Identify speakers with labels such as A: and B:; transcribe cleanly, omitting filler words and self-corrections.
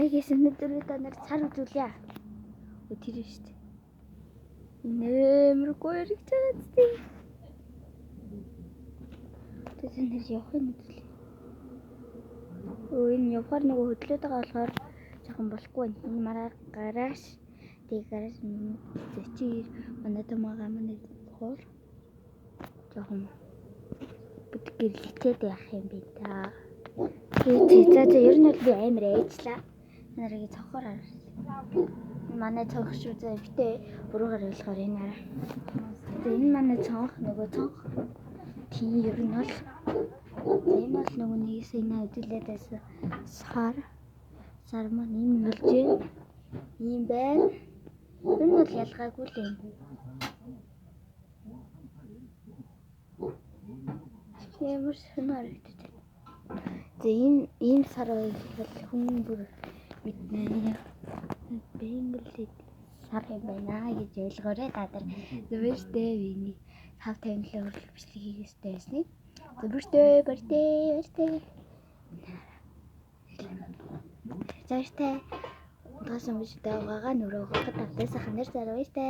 A: Айгээс өнөөдөр та нар цар үзүүлье. Тэр шүү дээ. Нэмэр гойрч байгаа зү. Тэр явахын үзүүлээ. Энэ явахаар нөгөө хөдлөөд байгаа болохоор жоохон болохгүй байна. Энэ мараа гараж тэг гараж зэчир манай томоога манай хоор жоохон бүтгэрлэгтэй байх юм би та. За ер нь бол би амар ээжлээ. Нарыг цохоор харсан. Манай цонх шүү зэ битээ буруугаар ойлгохоор энэ арай. Энэ манай цонх нөгөө цонх. Тийм ер нь бол энэ бол нөгөө нэг сая өдөлээд байсан сар маань ийм болж байна. Ийм байна. Ер нь бол ялгаагүй л юм. Ямар сонир харагдаж байна. За ийм сар бол хүн бүр мэднэ. Бэнгэл сар юм байна гэж ойлгоорой та нар. Зөвштэй виний 557 хүртэл бичлэг хийгээстэй байсныг. Зөвштэй бэртээ. Зөвштэй. Тасан биш дэвгаага нөрөөгөө тавтай саханаар зарвайстай.